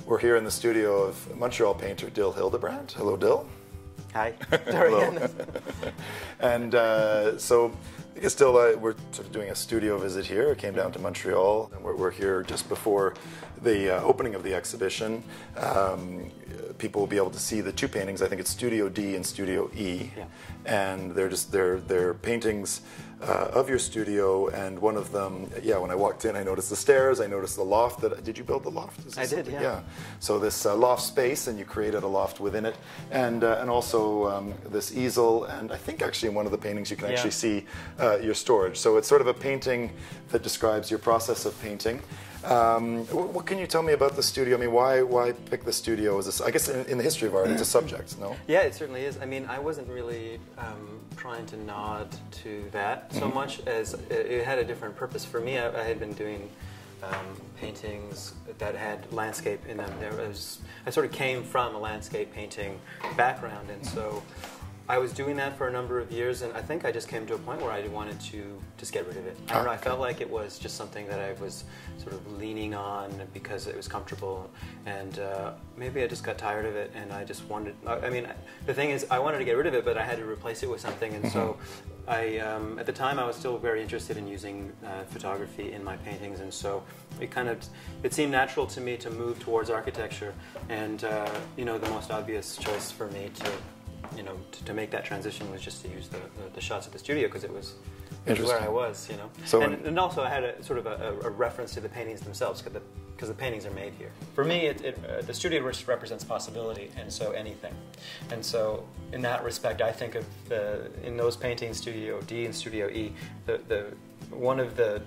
We're here in the studio of Montreal painter Dil Hildebrand. Hello, Dil. Hi. Hello. And so I guess Dil, we're sort of doing a studio visit here. I came down to Montreal, and we're here just before the opening of the exhibition. People will be able to see the two paintings. I think it's Studio D and Studio E, yeah. And they're paintings of your studio. And one of them, yeah, when I walked in, I noticed the stairs. I noticed the loft. Did you build the loft? I did, yeah. Yeah. So this loft space, and you created a loft within it, and also this easel. And I think actually in one of the paintings you can actually see your storage. So it's sort of a painting that describes your process of painting. What can you tell me about the studio? I mean, why pick the studio as I guess in the history of art, it's a subject, no? Yeah, it certainly is. I mean, I wasn't really trying to nod to that so much as it had a different purpose for me. I had been doing paintings that had landscape in them. I sort of came from a landscape painting background, and so I was doing that for a number of years, and I think I just came to a point where I wanted to just get rid of it. I don't know, I felt like it was just something that I was sort of leaning on because it was comfortable, and maybe I just got tired of it, and I just wanted, I mean, the thing is, I wanted to get rid of it, but I had to replace it with something, and so at the time I was still very interested in using photography in my paintings, and so it seemed natural to me to move towards architecture, and you know, the most obvious choice for me to make that transition was just to use the shots at the studio, because it was where I was, you know. So and also I had a sort of a reference to the paintings themselves, because the paintings are made here. For me, the studio represents possibility, and so anything. And so in that respect, I think of in those paintings, Studio D and Studio E, one of the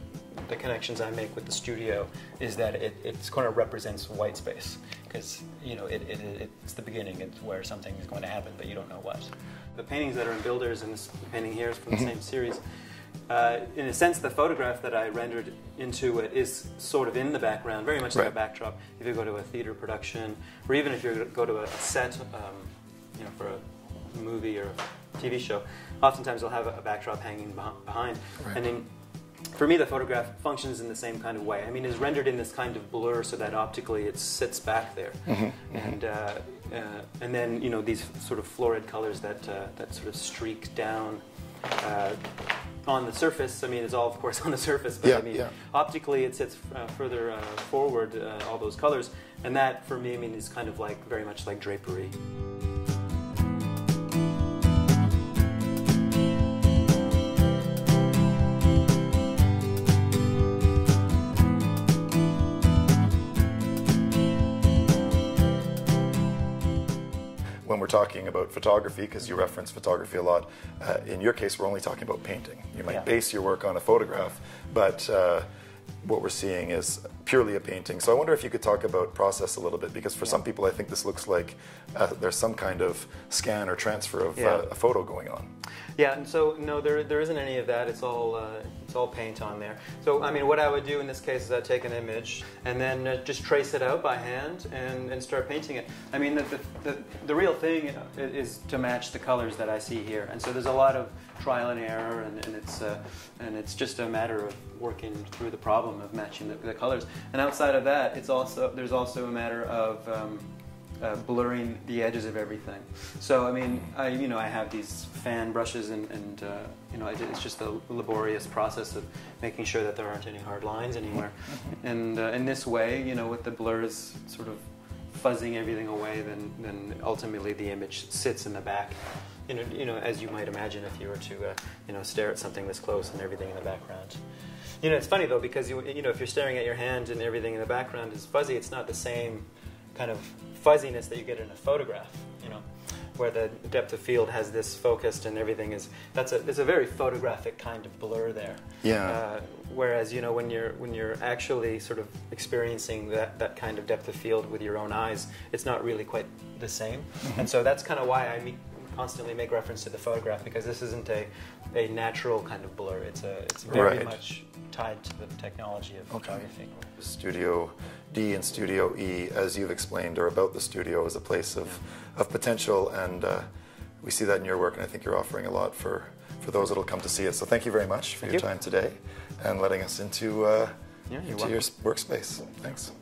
connections I make with the studio is that it kind of represents white space, because you know it's the beginning, it's where something is going to happen, but you don't know what. The paintings that are in Builders, and this painting here is from the same series. In a sense, the photograph that I rendered into it is sort of in the background, very much like a backdrop. If you go to a theater production, or even if you go to a set, you know, for a movie or a TV show, oftentimes they'll have a backdrop hanging behind. Right. And then, for me, the photograph functions in the same kind of way. I mean, it's rendered in this kind of blur so that optically it sits back there, and then you know, these sort of florid colors that sort of streak down on the surface. I mean, it's all of course on the surface, but I mean, optically it sits further forward, all those colors, and that for me, I mean, is kind of like very much like drapery. When we're talking about photography, because you reference photography a lot, in your case we're only talking about painting. You might base your work on a photograph, but what we're seeing is purely a painting. So I wonder if you could talk about process a little bit, because for some people I think this looks like there's some kind of scan or transfer of a photo going on. Yeah, and so no, there isn't any of that. It's all paint on there. So I mean, what I would do in this case is I'd take an image and then just trace it out by hand and start painting it. I mean, the real thing is to match the colors that I see here, and so there's a lot of trial and error, and it's just a matter of working through the problem of matching the colors. And outside of that, there's also a matter of blurring the edges of everything. So I mean, I have these fan brushes, and you know, it's just a laborious process of making sure that there aren't any hard lines anywhere. And in this way, you know, with the blurs sort of fuzzing everything away, then ultimately the image sits in the back. You know, as you might imagine if you were to, you know, stare at something this close and everything in the background. You know, it's funny though, because you know, if you're staring at your hand and everything in the background is fuzzy, it's not the same kind of fuzziness that you get in a photograph. You know, where the depth of field has this focused and everything is there's a very photographic kind of blur there. Yeah. Whereas, you know, when you're actually sort of experiencing that kind of depth of field with your own eyes, it's not really quite the same. And so that's kind of why I constantly make reference to the photograph, because this isn't a natural kind of blur. It's very much tied to the technology of photography. Studio D and Studio E, as you've explained, are about the studio as a place of potential, and we see that in your work, and I think you're offering a lot for those that will come to see it. So thank you very much for your time today and letting us into your workspace. Thanks.